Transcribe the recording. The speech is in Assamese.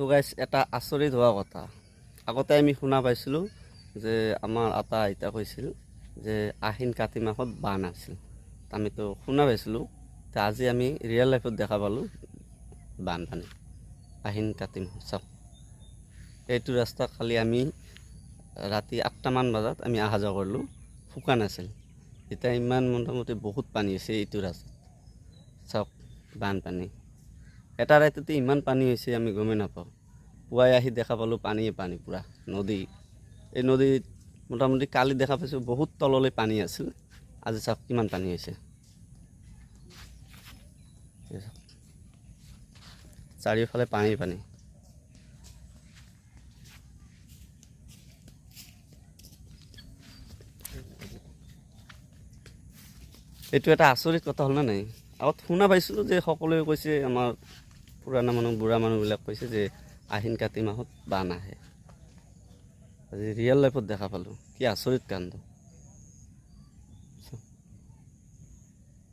তো গাইছ এটা আচৰিত হোৱা কথা আগতে আমি শুনা পাইছিলোঁ যে আমাৰ আটা আইতা কৈছিল যে আহিন কাতি মাহত বান আছিল আমিতো শুনা পাইছিলোঁ আজি আমি ৰিয়েল লাইফত দেখা পালোঁ বানপানী আহিন কাতি মাহ চাওক এইটো ৰাস্তা খালি আমি ৰাতি 8টামান বজাত আমি অহা যোৱা কৰিলোঁ শুকান আছিল এতিয়া ইমান মোটামুটি বহুত পানী হৈছে এইটো ৰাস্তাত চাওক বানপানী এটা ৰাতিতে ইমান পানী হৈছে আমি গমেই নাপাওঁ পুৱাই আহি দেখা পালোঁ পানীয়ে পানী পূৰা নদী এই নদীত মোটামুটি কালি দেখা পাইছোঁ বহুত তললৈ পানী আছিল আজি চাওক কিমান পানী হৈছে চাৰিওফালে পানী পানী এইটো এটা আচৰিত কথা হ'ল নে নাই আগত শুনা পাইছিলোঁ যে সকলোৱে কৈছে আমাৰ পুৰণা মানুহ বুঢ়া মানুহবিলাক কৈছে যে আহিন কাতি মাহত বান আহে আজি ৰিয়েল লাইফত দেখা পালোঁ কি আচৰিত কাণ্ড